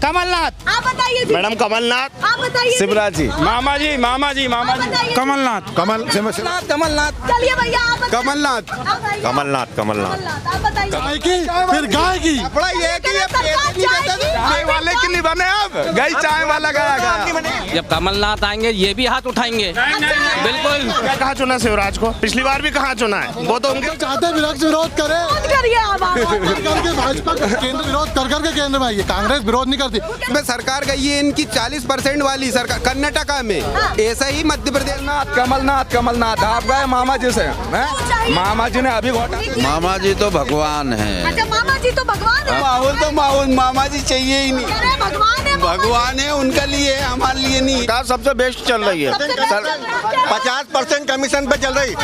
कमलनाथ। आप बताइए जी। मैडम कमलनाथ। आप बताइए। शिवराज जी। मामा जी कमलनाथ। कमलनाथ। चलिए भैया आप बताइए। कमलनाथ। आप बताइए। कमलनाथ। आप बताइए। गाय की फिर गाय की कपड़ा ये कि ये चाय वाले के लिए बने अब गई चाय वाला गया। जब कमलनाथ आएंगे ये भी हाथ उठाएंगे बिल्कुल। कहाँ चुना शिवराज को? पिछली बार भी कहाँ चुना है? वो तो उनके चाहते विपक्ष विरोध करे विरोध करिए आप। करके भाजपा केंद्र विरोध कर करके केंद्र में आई है, कांग्रेस विरोध नहीं करती। में सरकार गई है इनकी 40% वाली सरकार कर्नाटका में, ऐसा ही मध्य प्रदेश में। कमलनाथ आप गए मामा जी से? मामा जी ने अभी मामा जी तो भगवान है। अच्छा मामा जी तो भगवान है। माहौल मामा जी चाहिए ही नहीं। अरे भगवान है। भगवान है उनका लिए, हमारे लिए नहीं। सरकार सबसे बेस्ट चल रही है। 50% कमीशन पे चल रही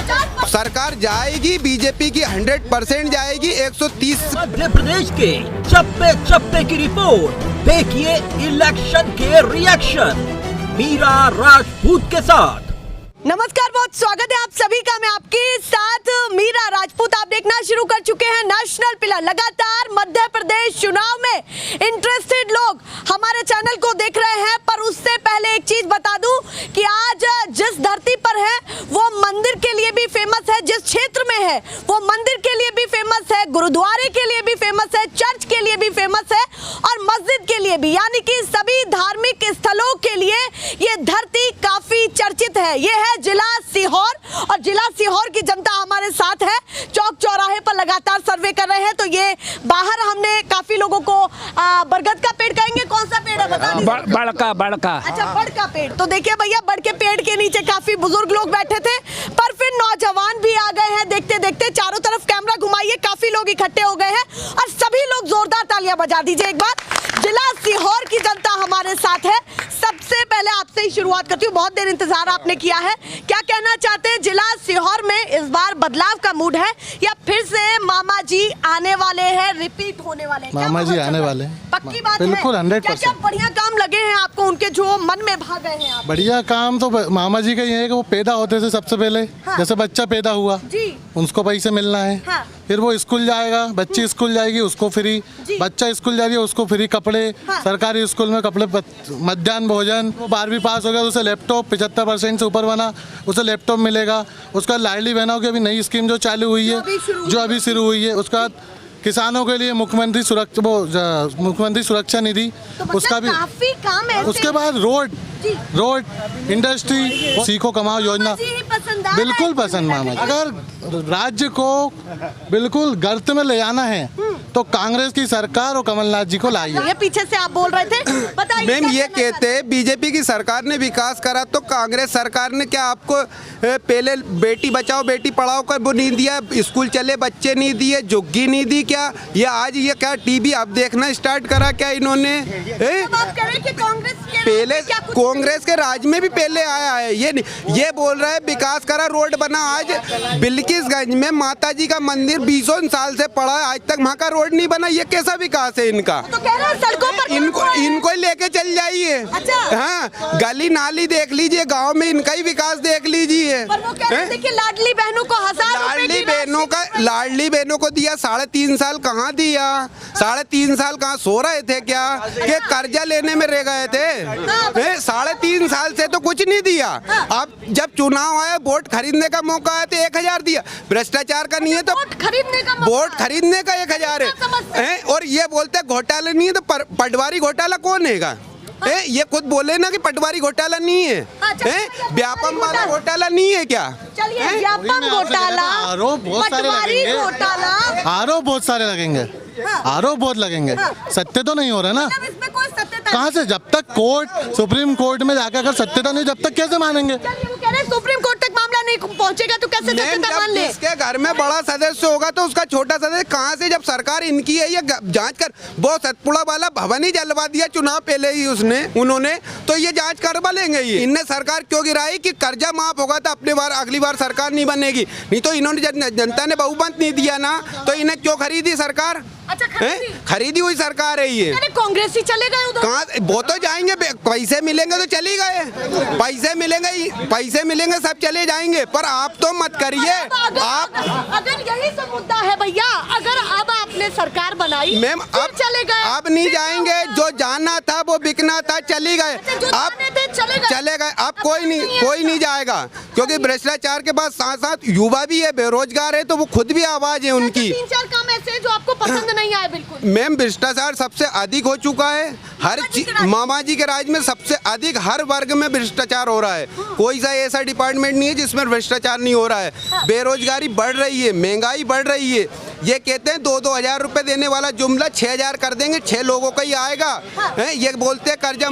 सरकार जाएगी। बीजेपी की 100% जाएगी। 130 मध्य प्रदेश के चप्पे चप्पे की रिपोर्ट देखिए इलेक्शन के रिएक्शन मीरा राजपूत के साथ। नमस्कार, बहुत स्वागत है आप सभी का। मैं आपके साथ मीरा राजपूत। आप देखना शुरू कर चुके हैं नेशनल पिलर। लगातार मध्य प्रदेश चुनाव में इंटरेस्टेड लोग हमारे चैनल को देख रहे हैं, पर उससे पहले एक चीज बता दूं कि आज जिस धरती पर है वो मंदिर के लिए भी फेमस है, जिस क्षेत्र में है वो मंदिर के लिए भी फेमस है, गुरुद्वारे के लिए भी फेमस है, चर्च के लिए भी फेमस है और मस्जिद के लिए भी, यानी कि सभी धार्मिक स्थलों के लिए ये धरती काफी चर्चित है। ये है जिला सीहोर और जिला सीहोर की जनता हमारे साथ है। चौक चौराहे पर लगातार सर्वे कर रहे हैं। तो ये बाहर हमने काफी लोगों को बरगद का पेड़ कहेंगे, कौन सा पेड़ है बता दीजिए। बड़का। अच्छा बड़ का पेड़। तो देखिए भैया, बड़ के पेड़ के नीचे काफी बुजुर्ग लोग बैठे थे, पर फिर नौजवान भी आ गए हैं। देखते देखते चारों तरफ कैमरा घुमाइए, काफी लोग इकट्ठे हो गए हैं और सभी लोग जोरदार तालियां बजा दीजिए एक बार। जिला सीहोर की जनता हमारे साथ है। सबसे पहले आपसे ही शुरुआत करती हूँ, बहुत देर इंतजार आपने किया है, क्या कहना चाहते हैं? जिला सीहोर में इस बार बदलाव का मूड है या फिर से मामा जी आने वाले हैं, रिपीट होने वाले हैं? मामा जी आने वाले हैं, पक्की बात बिल्कुल, है। 100%। क्या बढ़िया काम लगे हैं आपको उनके जो मन में भा गए हैं आप? बढ़िया काम तो मामा जी का ये है कि वो पैदा होते थे सबसे पहले, हाँ। जैसे बच्चा पैदा हुआ जी, उसको पैसे मिलना है, हाँ। फिर वो स्कूल जाएगा, बच्ची स्कूल जाएगी उसको फ्री, बच्चा स्कूल जा रही है उसको फ्री कपड़े, हाँ। सरकारी स्कूल में कपड़े, मध्याह्न भोजन। वो 12वीं पास हो गया तो उसे लैपटॉप 75% से ऊपर बना उसे लैपटॉप मिलेगा। उसका लाडली बहनों की अभी नई स्कीम जो चालू हुई है, जो अभी शुरू हुई है। उसका किसानों के लिए मुख्यमंत्री सुरक्षा निधि, तो उसका भी काफी काम है। उसके बाद रोड इंडस्ट्री, सीखो कमाओ योजना बिल्कुल पसंद मामा। अगर राज्य को बिल्कुल गर्त में ले जाना है तो कांग्रेस की सरकार और कमलनाथ जी को लाइए। ये पीछे से आप बोल रहे थे, बताइए। मैम ये कहते हैं बीजेपी की सरकार ने विकास करा तो कांग्रेस सरकार ने क्या आपको पहले बेटी बचाओ बेटी पढ़ाओ का वो नहीं दिया, स्कूल चले बच्चे नहीं दिए, झुग्गी नहीं दी क्या? ये आज ये क्या टीवी अब देखना स्टार्ट करा क्या इन्होंने? पहले कांग्रेस के राज में भी पहले आया है। ये बोल रहा है विकास करा, रोड बना। आज बिल्किसगंज में माता जी का मंदिर 20 साल से पड़ा है, आज तक वहाँ का रोड नहीं बना। ये कैसा विकास है इनका? तो कह रहे हैं सड़कों पर इनको लेके चल जाइए। अच्छा। हाँ, गली नाली देख लीजिए, गांव में इनका ही विकास देख लीजिए। पर वो कह रहे थे कि लाडली बहनों को 1000 लाडली बहनों को दिया 3.5 साल, कहाँ दिया? 3.5 साल कहाँ सो रहे थे क्या? कि कर्जा लेने में रह गए थे? 3.5 साल से तो कुछ नहीं दिया। अब जब चुनाव आया, वोट खरीदने का मौका आया तो 1000 दिया। भ्रष्टाचार का नहीं है तो वोट खरीदने का 1000 है। और ये बोलते घोटाला नहीं है तो पटवारी घोटाला कौन है? ये खुद बोले ना कि पटवारी घोटाला नहीं है। व्यापम वाला घोटाला नहीं है क्या? चलिए, व्यापम घोटाला, पटवारी घोटाला, आरोप बहुत सारे लगेंगे, आरोप बहुत लगेंगे, सत्य तो नहीं हो रहा ना। इसमें कोई सत्यता कहाँ से? जब तक सुप्रीम कोर्ट में जाकर अगर सत्यता नहीं, जब तक कैसे मानेंगे? वो कह रहे हैं सुप्रीम कोर्ट तक मामला नहीं पहुंचेगा तो कैसे सत्यता मान ले? जिसके घर में बड़ा सदस्य होगा तो उसका छोटा सदस्य कहाँ से? जब सरकार इनकी है ये जांच कर, वो सतपुड़ा वाला भवन ही जलवा दिया चुनाव पहले ही उन्होंने, तो ये जांच करवा लेंगे। ये इनने सरकार क्यों गिराई कि कर्जा माफ होगा तो अगली बार सरकार नहीं बनेगी। नहीं तो इन्होंने जनता ने बहुमत नहीं दिया ना, तो इन्हें क्यों खरीदी सरकार? अच्छा, खरीदी हुई सरकार है ये। कांग्रेस ही चले गए उधर। कहाँ? वो तो जाएंगे, पैसे मिलेंगे तो चले गए, पैसे मिलेंगे सब चले जाएंगे, पर आप तो मत करिए। आप अगर यही सब मुद्दा है भैया, अगर अब आप आपने सरकार बनाई, मैम फिर अब चले गए, अब नहीं जाएंगे। जो जाना था वो बिकना था, चली गए। जो अब जाने थे, चले गए। अब कोई नहीं जाएगा, क्योंकि भ्रष्टाचार के बाद साथ साथ युवा भी है, बेरोजगार है, तो वो खुद भी आवाज है उनकी। 3-4 काम ऐसे हैं जो आपको पसंद नहीं आए बिल्कुल। मैम भ्रष्टाचार सबसे अधिक हो चुका है, हर चीज मामा जी के राज में सबसे अधिक हर वर्ग में भ्रष्टाचार हो रहा है। कोई सा ऐसा डिपार्टमेंट नहीं है जिसमें भ्रष्टाचार नहीं हो रहा है। बेरोजगारी बढ़ रही है, महंगाई बढ़ रही है। ये कहते हैं 2-2 हजार रुपए देने वाला जुमला 6,000 कर देंगे, 6 लोगों का ही आएगा। ये बोलते हैं कर्जा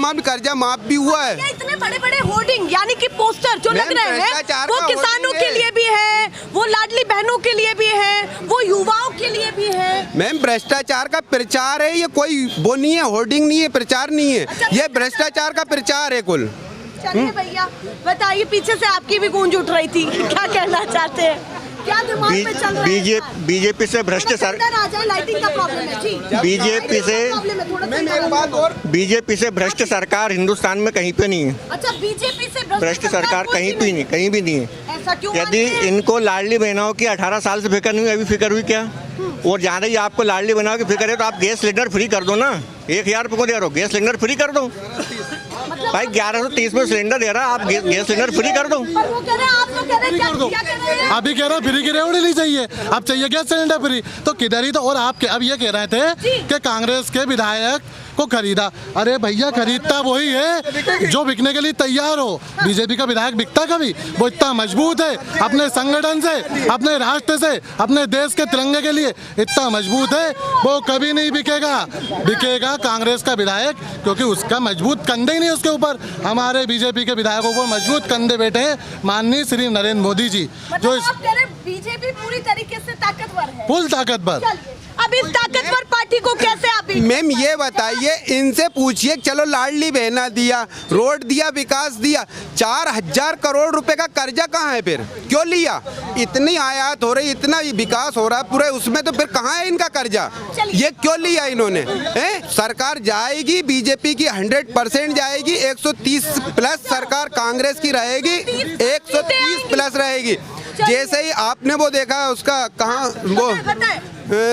माफ भी हुआ है। इतने बड़े बड़े होर्डिंग यानी कि पोस्टर जो लग रहे हैं वो किसानों के लिए भी है, वो लाडली बहनों के लिए भी है, वो युवाओं के लिए भी है। मैम भ्रष्टाचार का प्रचार है ये, कोई वो नहीं है, होर्डिंग नहीं है, प्रचार नहीं है, ये भ्रष्टाचार का प्रचार है कुल। चलिए भैया बताइए, पीछे से आपकी भी गूंज उठ रही थी, क्या कहना चाहते हैं, क्या दिमाग में चल रहा है? बीजेपी से भ्रष्ट लाइटिंग का प्रॉब्लम है जी। बीजेपी से भ्रष्ट सरकार हिंदुस्तान में कहीं पे नहीं है। अच्छा, बीजेपी से भ्रष्ट सरकार कहीं भी नहीं, कहीं भी नहीं है। ऐसा क्यों? यदि इनको लाडली बहनों की 18 साल से फिक्र नहीं हुई, अभी फिक्र हुई क्या? और जहाँ ही आपको लाडली बहनों की फिक्र है तो आप गैस सिलेंडर फ्री कर दो ना। 1,000 रुपये को दे रहे हो, गैस सिलेंडर फ्री कर दो भाई। 1130 में सिलेंडर दे रहा है, आप गैस सिलेंडर फ्री कर दो। वो कह रहे हैं, आप तो कह रहे हैं, क्या कह रहे हैं? अभी कह रहा फ्री की रेवड़ी नहीं चाहिए, अब चाहिए गैस सिलेंडर फ्री। तो किधर ही तो, और आप अब ये कह रहे थे कि कांग्रेस के विधायक को खरीदा। अरे भैया खरीदता वही है जो बिकने के लिए तैयार हो। बीजेपी का विधायक बिकता कभी? वो इतना मजबूत है अपने संगठन से, अपने राष्ट्र से, अपने देश के तिरंगे के लिए इतना मजबूत है, वो कभी नहीं बिकेगा। बिकेगा कांग्रेस का विधायक, क्योंकि उसका मजबूत कंधे ही नहीं उसके ऊपर। हमारे बीजेपी के विधायकों को मजबूत कंधे बैठे हैं माननीय श्री नरेंद्र मोदी जी, जो आप कह रहे हैं बीजेपी पूरी तरीके से ताकतवर है, फुल ताकतवर। अब इस ताकतवर पार्टी को कैसे आप? मैम ये बताइए, इनसे पूछिए, चलो लाडली बहना दिया, रोड दिया, विकास दिया, 4,000 करोड़ रुपए का कर्जा कहाँ है? फिर क्यों लिया? इतनी आयात हो रही, इतना विकास हो रहा है पूरे उसमें, तो फिर कहाँ है इनका कर्जा? ये क्यों लिया इन्होंने? सरकार जाएगी बीजेपी की 100% जाएगी, 130 प्लस सरकार कांग्रेस की रहेगी, 130 प्लस रहेगी। जैसे ही आपने वो देखा उसका कहाँ वो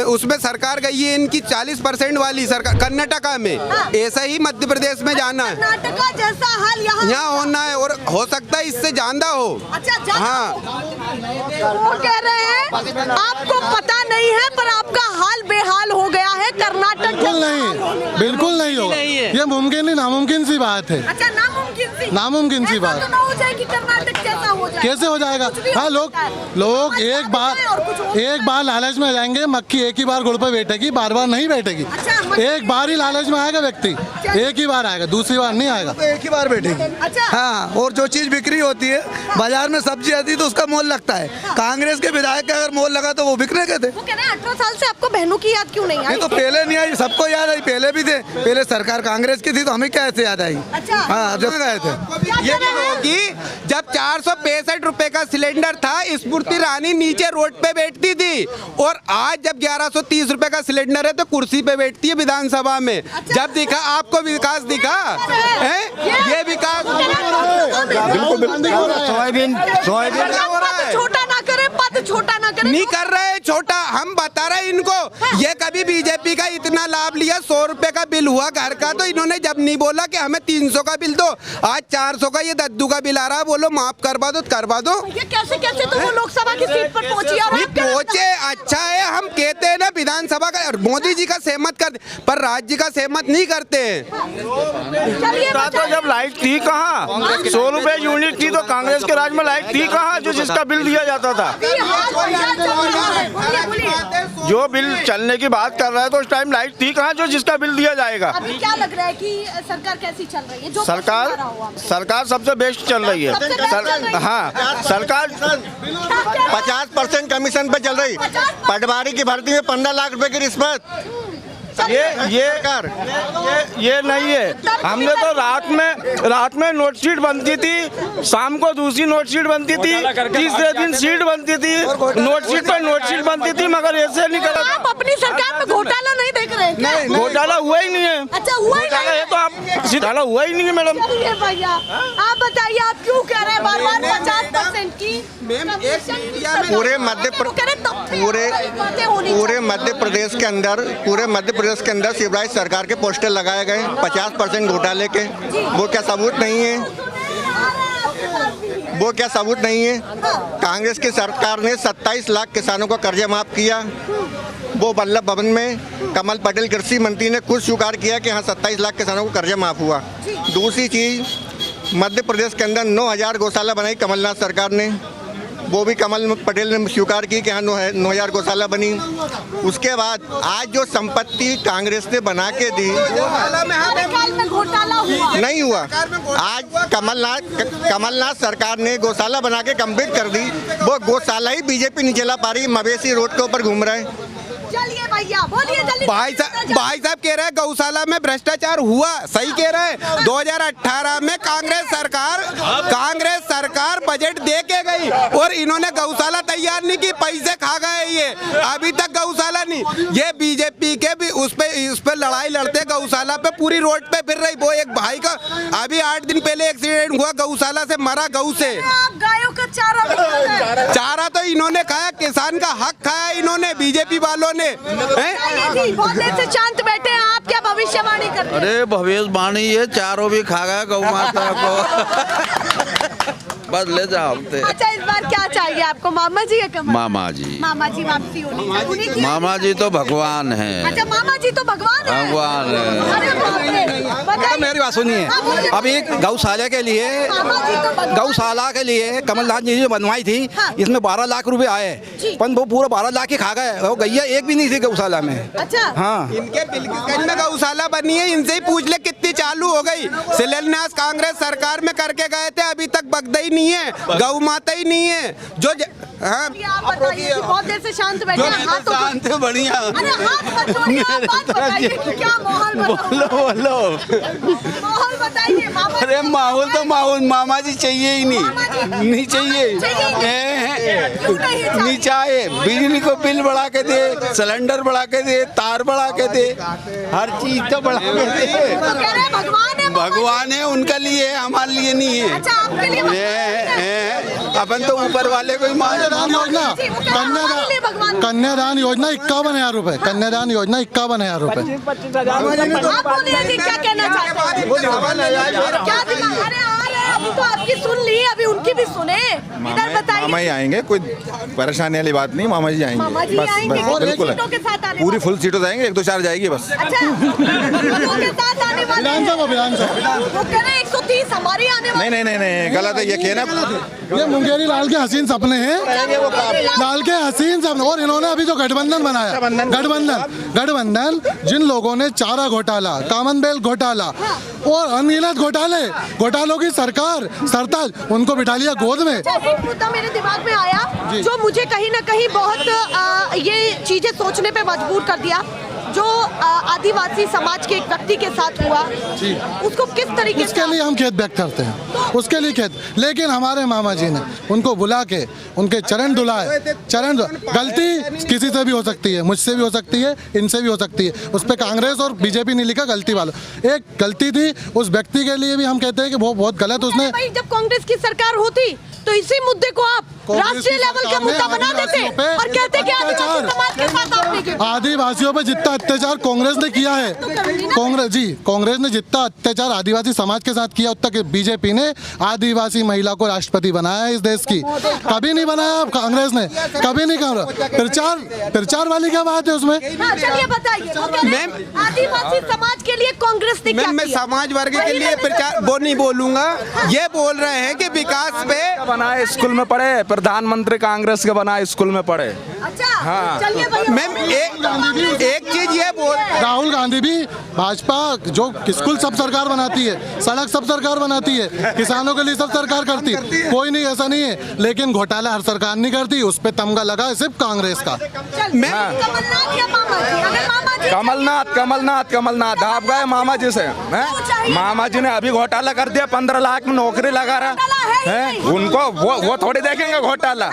उसमें सरकार गई है इनकी 40% वाली सरकार कर्नाटका में, ऐसा ही मध्य प्रदेश में जाना है, कर्नाटका जैसा हाल यहाँ होना है, और हो सकता है इससे ज्यादा हो। अच्छा, हाँ, वो कह रहे हैं आपको पता नहीं है पर आपका हाल बेहाल हो गया है कर्नाटक। बिल्कुल नहीं होगा, ये मुमकिन ही नामुमकिन सी बात है। अच्छा, नामुमकिन सी बात। तो ना हो जाए कि कर्नाटक जैसा हो जाए। कैसे हो जाएगा? हाँ, लोग एक बार लालच में आ जाएंगे। मक्खी एक ही बार गुड़ पे बैठेगी, बार बार नहीं बैठेगी। एक बार ही लालच में आएगा व्यक्ति, एक ही बार आएगा, दूसरी बार नहीं आएगा। तो एक ही बार बैठेगी। अच्छा, हाँ, और जो चीज बिक्री होती है, बाजार में सब्जी आती है तो उसका मोल लगता है। कांग्रेस के विधायक का अगर मोल लगा तो वो बिकने के थे। वो कह रहे हैं 18 साल से आपको बहनों की याद क्यों नहीं आई? ये तो पहले नहीं आई, सबको याद आई, पहले भी थे। पहले सरकार कांग्रेस की थी तो हमें क्या ऐसे याद आई? अच्छा, हाँ, जब गए थे ये कि जब 465 रुपए का सिलेंडर था, स्मृति ईरानी नीचे रोड पे बैठती थी, और आज जब 1130 रुपए का सिलेंडर है तो कुर्सी पे बैठती है विधानसभा में। जब दिखा आपको विकास दिखा है, ये विकास सोयाबीन छोटा ना करे, पद छोटा ना करे, नहीं कर रहे छोटा। हम बता रहे इनको, ये कभी बीजेपी का इतना लाभ लिया, 100 रुपए का बिल हुआ घर का, तो इन्होंने जब नहीं बोला कि हमें 300 का बिल दो, आज 400 का ये दद्दू का बिल आ रहा है, बोलो माफ करवा दो, करवा दो। ये कैसे तो वो लोकसभा की सीट पर पहुंची और आप पहुंचे, अच्छा है। हम कहते हैं ना विधानसभा का मोदी जी का सहमत कर, पर राज्य का सहमत नहीं करते हैं। तो जब लाइट थी कहाँ, 100 रुपए यूनिट थी तो कांग्रेस के राज में लाइट थी कहाँ जो जिसका बिल दिया जाता था? जो बिल चलने की बात कर रहा है तो उस टाइम लाइट थी कहाँ जो जिसका बिल दिया जाएगा? अभी क्या लग रहा है कि सरकार कैसी चल रही है? जो सरकार सबसे बेस्ट चल रही है। हाँ, सरकार 50% कमीशन पे चल रही। पटवारी की भर्ती में 15 लाख रुपए की रिश्वत। ये नहीं है। हमने तो रात में नोट शीट बनती थी, शाम को दूसरी नोट शीट बनती थी, तीसरे दिन सीट बनती थी, नोट शीट बनती थी, मगर ऐसे नहीं करा। आप अपनी सरकार में घोटाला नहीं देख रहे? नहीं, घोटाला हुआ ही नहीं है। अच्छा, हुआ ही घोटाला नहीं है तो आप घोटाला हुआ ही नहीं है मैडम। चलिए भैया आप बताइए, आप क्यों कह रहे हैं बार-बार 50% की मैम, एक मीडिया में पूरे मध्य प्रदेश के अंदर शिवराज सरकार के पोस्टर लगाए गए 50% घोटाले के। वो क्या सबूत नहीं है? वो क्या सबूत नहीं है? कांग्रेस की सरकार ने 27 लाख किसानों का कर्जा माफ किया। वो वल्लभ भवन में कमल पटेल कृषि मंत्री ने खुद स्वीकार किया कि हाँ 27 लाख किसानों को कर्जा माफ हुआ। दूसरी चीज़, मध्य प्रदेश के अंदर 9000 गौशाला बनाई कमलनाथ सरकार ने। वो भी कमल पटेल ने स्वीकार की कि हाँ 9000 गौशाला बनी। उसके बाद आज जो संपत्ति कांग्रेस ने बना के दी में घोटाला हुआ नहीं हुआ। आज कमलनाथ सरकार ने गौशाला बना के कंप्लीट कर दी। वो गौशाला ही बीजेपी नहीं चला पा रही, मवेशी रोड के ऊपर घूम रहे हैं। चलिए भैया बोलिए जल्दी। भाई साहब कह रहे हैं गौशाला में भ्रष्टाचार हुआ, सही कह रहे हैं। 2018 में कांग्रेस सरकार बजट दे के गई और इन्होंने गौशाला तैयार नहीं की, पैसे खा गए। ये अभी तक गौशाला नहीं। ये बीजेपी के भी उस पे लड़ाई लड़ते गौशाला पे पूरी रोड पे फिर रही। वो एक भाई का अभी 8 दिन पहले एक्सीडेंट हुआ, गौशाला से मरा गऊ से। गायों का चारा तो इन्होंने खाया, किसान का हक खाया इन्होंने, बीजेपी वालों ने। बहुत देर से शांत बैठे हैं, आप क्या भविष्यवाणी करते हैं? अरे भविष्यवाणी ये चारों भी खा गया गौ माता को। बस ले जाओ। अच्छा इस बार क्या चाहिए आपको, मामा जी या कमल? मामा जी वापसी होनी चाहिए। मामा जी तो भगवान है। अच्छा मामा जी तो भगवान है। अरे बाप रे। बताइए। मेरी बात सुनिए, अभी गौशाला के लिए कमलनाथ जी ने बनवाई थी, इसमें 12 लाख रुपए आए, पर वो पूरा 12 लाख ही खा गए। वो गैया एक भी नहीं थी गौशाला में। अच्छा हाँ, इनके बिल्कुल में गौशाला बनी है, इनसे ही पूछ ले कितनी चालू हो गई। शिलान्यास कांग्रेस सरकार में करके गए थे, अभी तक बगदा ही नहीं है, गौ माता ही नहीं है। जो हाँ आप बताइए, बहुत देर से शांत बैठे हैं। शांत बढ़िया। अरे हाथ मत जोड़िए, आप बात बताइए कि क्या माहौल बोलो। माहौल बताइए मामा। अरे माहौल तो मामा जी चाहिए ही नहीं चाहिए। नहीं चाहिए। बिजली को बिल बढ़ा के दे, सिलेंडर बढ़ा के दे, तार बढ़ा के दे, हर चीज तो बढ़ा के दे। भगवान है उनका लिए, हमारे लिए नहीं है। अच्छा आपके लिए अपन तो ऊपर वाले को ही मान। कन्यादान योजना 51,000 रुपए। कन्यादान योजना 51,000 रुपए। आप बोलिए जी, क्या कहना चाहते हैं? क्या दिमाग? अरे अभी तो आपकी सुन ली, अभी उनकी भी सुने। इधर बताइए। मामा ही आएंगे, कोई परेशानी वाली बात नहीं, मामा जी आएंगे। मामा जी आएंगे, बिल्कुल सीटों के साथ आने पूरी फुल सीटों जाएंगे, 1-2-4 जाएगी बस। अच्छा के साथ आने वाले हैं। वो कह रहे 130 हमारी आने वाली। नहीं गलत है ये कहना। ये मुंगेरी लाल के हसीन सपने हैं, लाल के हसीन सपने। और इन्होंने अभी जो गठबंधन बनाया, गठबंधन जिन लोगों ने चारा घोटाला, कॉमनवेल्थ घोटाला और अनगिनत घोटालों की सरताज उनको बिठा लिया गोद में। एक मुद्दा मेरे दिमाग में आया जो मुझे कहीं ना कहीं बहुत ये चीजें सोचने पे मजबूर कर दिया। जो आदिवासी समाज के एक व्यक्ति के साथ हुआ, उसको किस तरीके उसके लिए हम खेद व्यक्त करते हैं, उसके लिए खेद। लेकिन हमारे मामा जी ने उनको बुला के उनके चरण धुलाए। गलती किसी से भी हो सकती है, मुझसे भी हो सकती है, इनसे भी हो सकती है। उस पर कांग्रेस और बीजेपी नहीं लिखा गलती वालों। एक गलती थी, उस व्यक्ति के लिए भी हम कहते हैं कि वो बहुत गलत उसने। जब कांग्रेस की सरकार होती तो इसी मुद्दे को आप राष्ट्रीय लेवल का मुद्दा बना देते और कहते कि आदिवासी समाज के साथ आपने किया। आदिवासियों पे जितना अत्याचार कांग्रेस ने किया है, कांग्रेस ने जितना अत्याचार आदिवासी समाज के साथ किया, उतना बीजेपी ने आदिवासी महिला को राष्ट्रपति बनाया है इस देश की। कभी नहीं बनाया कांग्रेस ने, कभी नहीं कहा। प्रचार वाली क्या बात है उसमें? चलिए बताइए मैम, आदिवासी समाज के लिए कांग्रेस ने क्या किया? मैं समाज वर्ग के लिए प्रचार वो नहीं बोलूंगा। ये बोल रहे हैं कि विकास पे बनाए स्कूल में पढ़े, प्रधानमंत्री कांग्रेस के बनाए स्कूल में पढ़े। अच्छा हाँ। चलिए मैम एक चीज ये बोल, राहुल गांधी भी भाजपा जो स्कूल सब सरकार बनाती है, सड़क सब सरकार बनाती है, किसानों के लिए सब सरकार करती है, कोई नहीं ऐसा नहीं है। लेकिन घोटाला हर सरकार नहीं करती, उस पे तमगा लगा है सिर्फ कांग्रेस का। कमलनाथ या मामा जी? अगर मामा जी कमलनाथ आप गए मामा जी से। मामा जी ने अभी घोटाला कर दिया, 15 लाख में नौकरी लगा रहा है उनको। वो थोड़ी देखेंगे घोटाला।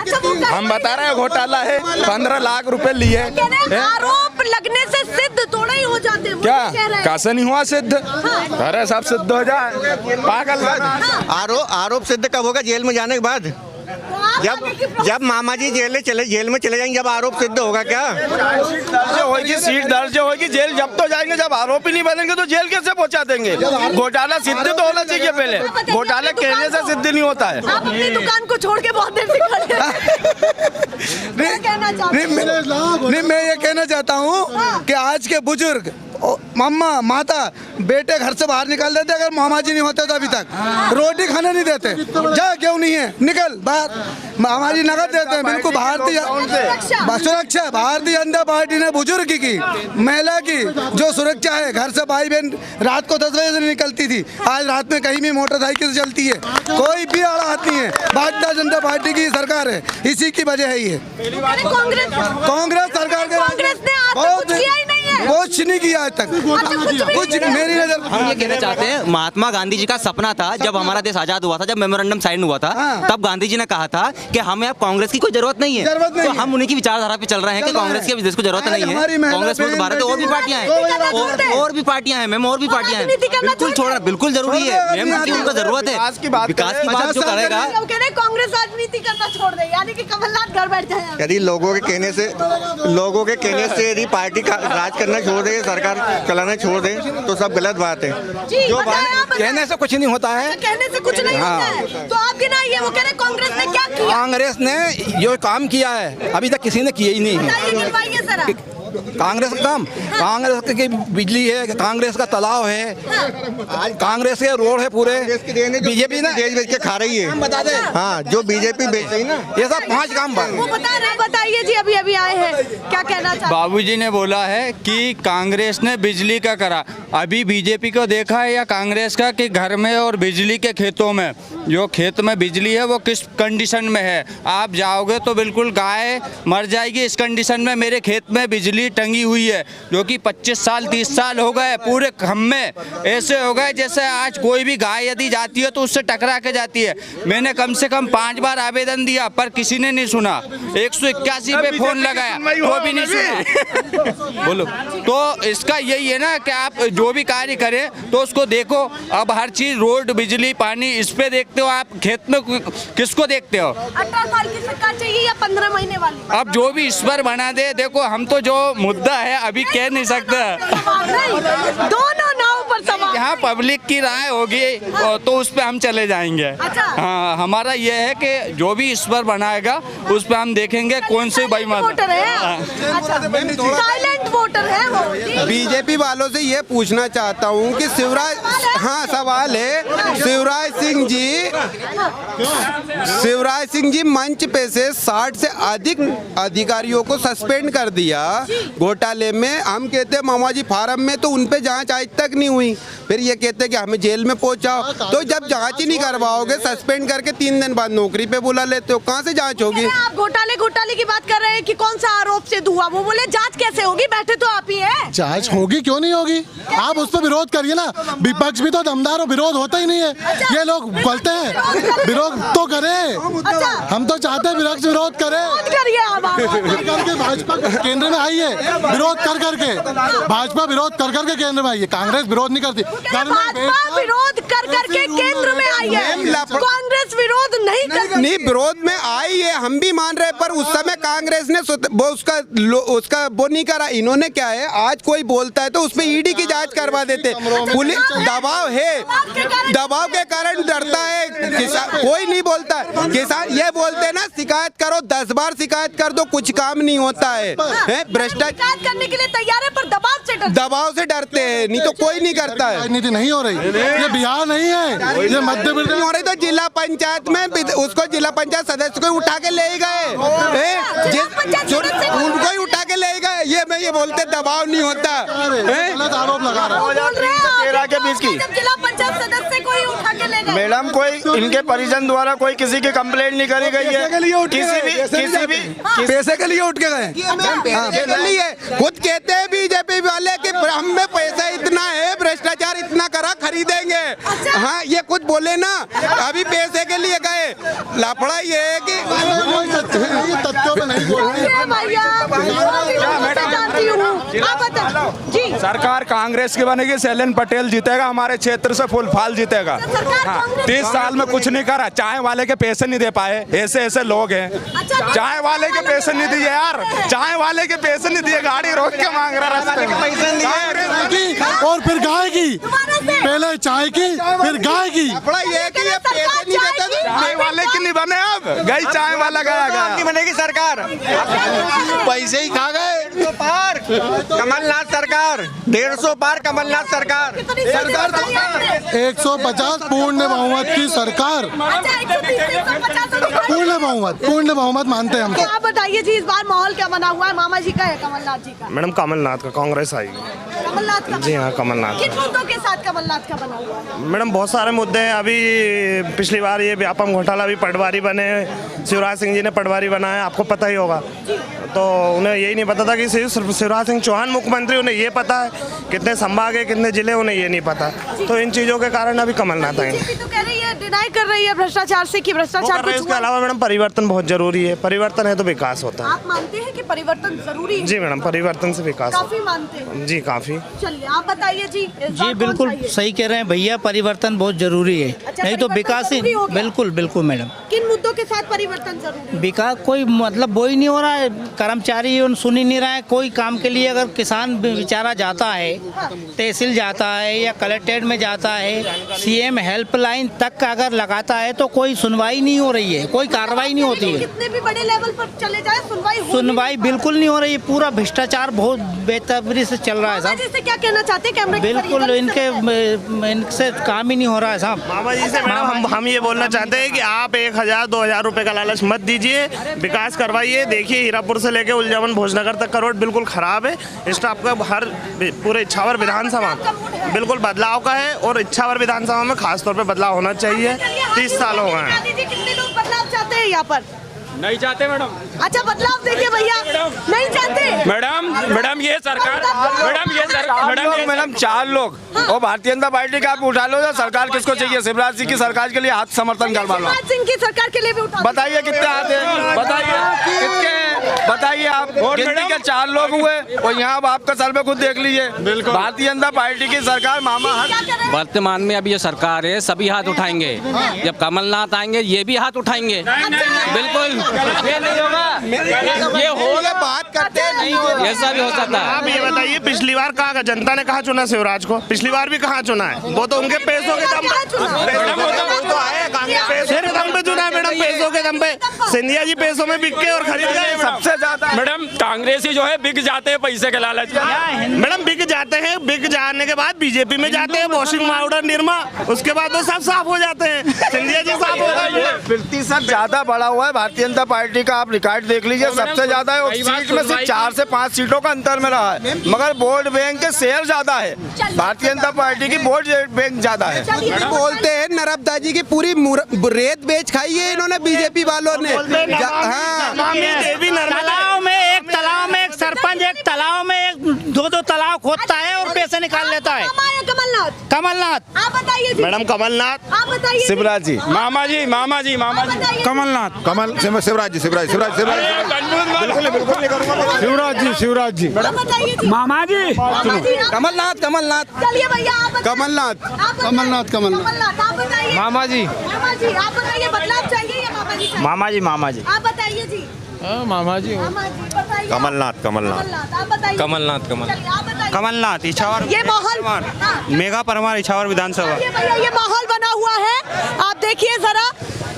हम बता रहे हैं घोटाला है, 15 लाख रुपए लिए। आरोप लगने से सिद्ध थोड़ा ही हो जाते हैं, वो क्या कह रहे हैं। कैसे नहीं हुआ सिद्ध? अरे सब सिद्ध हो जाए, पागल। आरोप सिद्ध कब होगा? जेल में जाने के बाद। जब मामा जी जेल में चले जाएंगे, जब आरोप सिद्ध होगा क्या? होगी सीट दर्ज होगी, जेल जब तो जाएंगे। जब आरोपी नहीं बनेंगे तो जेल कैसे पहुंचा देंगे? घोटाला सिद्ध तो होना चाहिए पहले, घोटाला कहने से सिद्ध नहीं होता है। आप अपनी दुकान को छोड़ के बहुत देर से खड़े हैं। क्या कहना चाहते हैं? नहीं, मैं ये कहना चाहता हूँ कि आज के बुजुर्ग मम्मा माता बेटे घर से बाहर निकाल देते अगर मामा जी नहीं होते तो अभी तक रोटी खाने नहीं देते। जा क्यों नहीं है, निकल बाहर। मामा जी नगद देते हैं बिल्कुल। भारतीय सुरक्षा, भारतीय जनता पार्टी ने बुजुर्ग की, महिला की जो सुरक्षा है, घर से भाई बहन रात को 10 बजे से निकलती थी, आज रात में कहीं भी मोटरसाइकिल से चलती है, कोई भी आड़ा हाथ नहीं है। भारतीय जनता पार्टी की सरकार है, इसी की वजह है ये। कांग्रेस सरकार के कुछ नहीं किया आज तक, कुछ मेरी नजर। हम ये कहना चाहते हैं, महात्मा गांधी जी का सपना था जब हमारा देश आजाद हुआ था, जब मेमोरेंडम साइन हुआ था, तब गांधी जी ने कहा था कि हमें अब कांग्रेस की कोई जरूरत नहीं है। तो हम उन्हीं की विचारधारा पे चल रहे हैं कि कांग्रेस की अब देश को जरूरत नहीं है। कांग्रेस में भारत और भी पार्टियां हैं, और भी पार्टियां हैं मैम, और भी पार्टियां हैं। बिल्कुल छोड़ना, बिल्कुल जरूरी है मैम, उनको जरूरत है। विकास की बात जो करेगा, कांग्रेस राजनीति करना छोड़ दे, यानी कि कमलनाथ घर बैठ जाए। यदि लोगों के कहने से यदि पार्टी का राज करना छोड़ दे, सरकार चलाना छोड़ दे, तो सब गलत बात है। जो कहने से कुछ नहीं होता है, कहने से कुछ नहीं होता है। तो आप गिनाइए, वो कह रहे कांग्रेस ने क्या किया? कांग्रेस ने जो काम किया है अभी तक किसी ने किया ही नहीं है। गिनवाइए जरा। कांग्रेस का काम, कांग्रेस की बिजली है, कांग्रेस का तालाब है, कांग्रेस के रोड है पूरे। बीजेपी ने देश बेच के खा रही है, बता दे। हाँ, जो बीजेपी बेच रही ना, ये सब 5 काम वो बता रहे। बताइए जी, अभी अभी आए हैं, क्या कहना चाहते हैं? बाबूजी ने बोला है कि कांग्रेस ने बिजली का करा। अभी बीजेपी को देखा है या कांग्रेस का कि घर में और बिजली के खेतों में, जो खेत में बिजली है वो किस कंडीशन में है? आप जाओगे तो बिल्कुल गाय मर जाएगी इस कंडीशन में। मेरे खेत में बिजली टंगी हुई है जो कि 25 साल 30 साल हो गए, पूरे खम्भे ऐसे हो गए जैसे आज कोई भी गाय यदि जाती है तो उससे टकरा के जाती है। मैंने कम से कम 5 बार आवेदन दिया पर किसी ने नहीं सुना। 181 पे फोन लगाया वो भी नहीं सुना। बोलो, तो इसका यही है ना कि आप जो भी कार्य करें तो उसको देखो। अब हर चीज रोड बिजली पानी इस पे देखते हो, आप खेत में किसको देखते हो? 18 साल की सरकार चाहिए या 15 महीने वाली? अब जो भी इस पर बना दे। देखो, हम तो जो मुद्दा है अभी कह नहीं सकते, दोनों नाव पर सवार। यहाँ पब्लिक की राय होगी तो उस पर हम चले जाएंगे। अच्छा। हाँ, हमारा ये है कि जो भी इस पर बनाएगा उस पर हम देखेंगे कौन से बेईमान वोटर है। साइलेंट वोटर है वो। बीजेपी वालों से ये पूछना चाहता हूँ कि शिवराज, हाँ सवाल है, शिवराज सिंह जी मंच पे से 60 से अधिक अधिकारियों को सस्पेंड कर दिया घोटाले में। हम कहते हैं मामा जी फार्म में तो उन पे जांच आज तक नहीं हुई, फिर ये कहते हैं कि हमें जेल में पहुंचाओ। तो जब जांच ही नहीं करवाओगे, सस्पेंड करके 3 दिन बाद नौकरी पे बुला लेते हो, कहाँ से जांच होगी? आप घोटाले की बात कर रहे हैं कि कौन सा आरोप सिद्ध हुआ, वो बोले जांच कैसे होगी, बैठे तो आप ही है। जांच होगी क्यों नहीं होगी? आप उस पर विरोध करिए ना, विपक्ष भी तो दमदार हो, विरोध होता ही नहीं है। ये लोग बोलते हैं विरोध तो करे, हम तो चाहते हैं विपक्ष विरोध करे। भाजपा केंद्र में आई है, विरोध कर करके भाजपा विरोध कर करके केंद्र में आई है, कांग्रेस विरोध नहीं करती। भाजपा विरोध कर करके केंद्र में आई है, कांग्रेस विरोध नहीं करती। नहीं, विरोध में आई है, हम भी मान रहे, पर उस समय कांग्रेस ने वो उसका वो नहीं करा। इन्होंने क्या है, आज कोई बोलता है तो उसमें ईडी की जांच करवा देते। पुलिस दबाव है, दबाव के कारण डरता है किसान, कोई नहीं बोलता। किसान ये बोलते हैं ना, शिकायत करो, 10 बार शिकायत कर दो, कुछ काम नहीं होता है। भ्रष्टाचार करने के लिए तैयार है पर दबाव से डरते हैं, नहीं तो कोई नहीं करता है। राजनीति नहीं हो रही, ये बिहार नहीं है, ये मध्य प्रदेश हो रही। तो जिला पंचायत में उसको जिला पंचायत सदस्य को उठा के ले गए, उनको ही उठा के ले गए। ये बोलते दबाव नहीं होता, आरोप लगा रहे के बीच की जिला पंचायत सदस्य को ही उठा के ले गए। मैडम, कोई इनके परिजन द्वारा कोई किसी की कंप्लेंट नहीं करी गई है, किसी भी पैसे के लिए उठ के गए। खुद कहते हैं बीजेपी वाले कि हम में पैसा इतना है, भ्रष्टाचार इतना करा, खरीदेंगे। हाँ, ये खुद बोले ना, अभी पैसे के लिए गए। लफड़ा ये है कि तथ्यों पे नहीं बोल जी सरकार कांग्रेस की बनेगी, शैलेंद्र पटेल जीतेगा, हमारे क्षेत्र से फुल फाल जीतेगा। 30 साल में कुछ नहीं करा, चाय वाले के पैसे नहीं दे पाए, ऐसे ऐसे लोग हैं। चाय वाले के पैसे नहीं दिए यार, चाय वाले के पैसे नहीं दिए, गाड़ी रोक के मांग रहा रास्ते में। और फिर गाएगी, पहले चाय की फिर गाएगी। चाय वाले की नहीं बने, अब गई चाय वाला गया। नहीं बनेगी सरकार, पैसे ही खा गए। 150 पार कमलनाथ सरकार, 150 पार कमलनाथ सरकार। 150 पूर्ण बहुमत की सरकार, पूर्ण बहुमत मानते हैं हम। आप बताइए जी, इस बार माहौल क्या बना हुआ है? मामा जी का है, कमलनाथ जी का? मैडम कमलनाथ का, कांग्रेस आएगी। कमलनाथ का? जी हाँ, कमलनाथ। किन मुद्दों के साथ कमलनाथ का बना हुआ है? मैडम बहुत सारे मुद्दे हैं। अभी पिछली बार ये व्यापम घोटाला भी पटवारी बने, शिवराज सिंह जी ने पटवारी बनाया, आपको पता ही होगा। तो उन्हें यही नहीं पता था कि शिवराज सिंह चौहान मुख्यमंत्री, उन्हें ये पता है कितने संभाग है, कितने जिले, उन्हें ये नहीं पता। तो इन चीज़ों के कारण अभी कमलनाथ आएंगे। तो कह रही है, डिनाई कर रही है भ्रष्टाचार से कि भ्रष्टाचार कुछ इसके अलावा मैडम परिवर्तन बहुत जरूरी है, परिवर्तन है तो विकास होता है। आप मानते हैं कि परिवर्तन जरूरी है? जी मैडम, परिवर्तन से विकास काफी मानते हैं? जी काफी। चलिए आप बताइए जी। जी बिल्कुल सही कह रहे हैं भैया, परिवर्तन बहुत जरूरी है। नहीं तो विकास ही, बिल्कुल बिल्कुल मैडम। किन मुद्दों के साथ परिवर्तन जरूरी है? विकास कोई मतलब वो ही नहीं हो रहा है, कर्मचारी सुन ही नहीं रहा है कोई काम के लिए। अगर किसान बेचारा जाता है, तहसील जाता है या कलेक्ट्रेट में जाता है, सीएम हेल्पलाइन तक अगर लगाता है तो कोई सुनवाई नहीं हो रही है, कोई कार्रवाई नहीं होती है। कितने भी बड़े लेवल पर चले जाए, सुनवाई बिल्कुल नहीं हो रही है। पूरा भ्रष्टाचार बहुत बेतबरी से चल रहा है साहब। इससे क्या कहना चाहते हैं? कैमरे बिल्कुल इनसे काम ही नहीं हो रहा है साहब। मामा जी से मैडम हम ये बोलना चाहते हैं कि आप 1000-2000 रुपए का लालच मत दीजिए, विकास करवाइए। देखिए हीरापुर से लेके उलझावन भोजनगर तक का रोड बिल्कुल खराब है। स्टाफ का हर पूरे इच्छावर विधानसभा बिल्कुल बदलाव का है, और इच्छावर विधानसभा में खास तौर पे बदलाव होना चाहिए। 30 साल हो गए हैं। कितने लोग बदलाव चाहते हैं यहाँ पर? नहीं चाहते मैडम। अच्छा बदलाव देखिए भैया, नहीं चाहते मैडम ये सरकार, मैडम 4 लोग और भारतीय जनता पार्टी का आप उठा लो। सरकार किसको चाहिए? शिवराज सिंह की सरकार के लिए हाथ समर्थन करवा लो। शिवराज सिंह की सरकार के लिए भी उठा, बताइए कितने हाथ हैं, बताइए कितने, बताइए आप। गिनती के 4 लोग हुए, और यहाँ आपका सर्वे खुद देख लीजिए। भारतीय जनता पार्टी की सरकार मामा हाथ। वर्तमान में अभी जो सरकार है सभी हाथ उठाएंगे, जब कमलनाथ आएंगे ये भी हाथ उठाएंगे। बिल्कुल ये नहीं होगा, ये होगा, बात करते नहीं, ऐसा भी हो सकता है। आप ये बताइए, पिछली बार कहा जनता ने कहा चुना शिवराज को? पिछली बार भी कहाँ चुना है? वो तो उनके पैसों के दम पे चुना है मैडम, पैसों के दम पे। सिंधिया जी पैसों में बिक के और खरीद गए सबसे ज्यादा। मैडम कांग्रेसी जो है बिक जाते हैं पैसे के लालच में। मैडम बिक जाते हैं, बिक जाने के बाद बीजेपी में जाते हैं, वॉशिंग पाउडर निरमा, उसके बाद वो सब साफ हो जाते हैं। सिंधिया जी साफ हो गए। 50% ज्यादा बढ़ा हुआ है भारतीय जनता पार्टी का। आप रिकॉर्ड देख लीजिए, सबसे ज्यादा है। सीट में सिर्फ 4 से 5 सीटों का अंतर में रहा है, मगर वोट बैंक के शेयर ज्यादा है। भारतीय जनता पार्टी की वोट बैंक ज्यादा है। बोलते हैं नर्मदा जी की पूरी रेत बेच खाई है इन्होंने, बीजेपी वालों ने। तालाब में एक सरपंच एक तालाब में 2-2 तालाब खोदता है और पैसे निकाल लेता है। कमलनाथ। आप बताइए मैडम कमलनाथ, आप बताइए शिवराज जी, मामा जी कमलनाथ, शिवराज जी, शिवराज जी, मामा जी, कमलनाथ। चलिए भैया आप कमलनाथ। आप बताइए। मामा जी, आप बताइए, बदलाव चाहिए या मामा जी चाहिए? मामा जी। आप बताइए जी। मामा जी, बताइए। कमलनाथ। आप बताइए। चलिए, आप बताइए। कमलनाथ इछावर, ये माहौल, मेघा परमार इछावर विधानसभा। भैया ये माहौल बना हुआ है, आप देखिए जरा,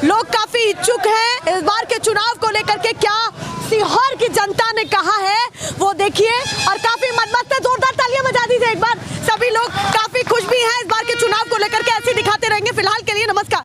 लोग काफी इच्छुक हैं इस बार के चुनाव को लेकर के। क्या सीहोर की जनता ने कहा है वो देखिए, और काफी मनमस्त है। जोरदार तालियां बजा दीजिए एक बार। सभी लोग काफी खुश भी हैं इस बार के चुनाव को लेकर के। ऐसे दिखाते रहेंगे फिलहाल के लिए। नमस्कार।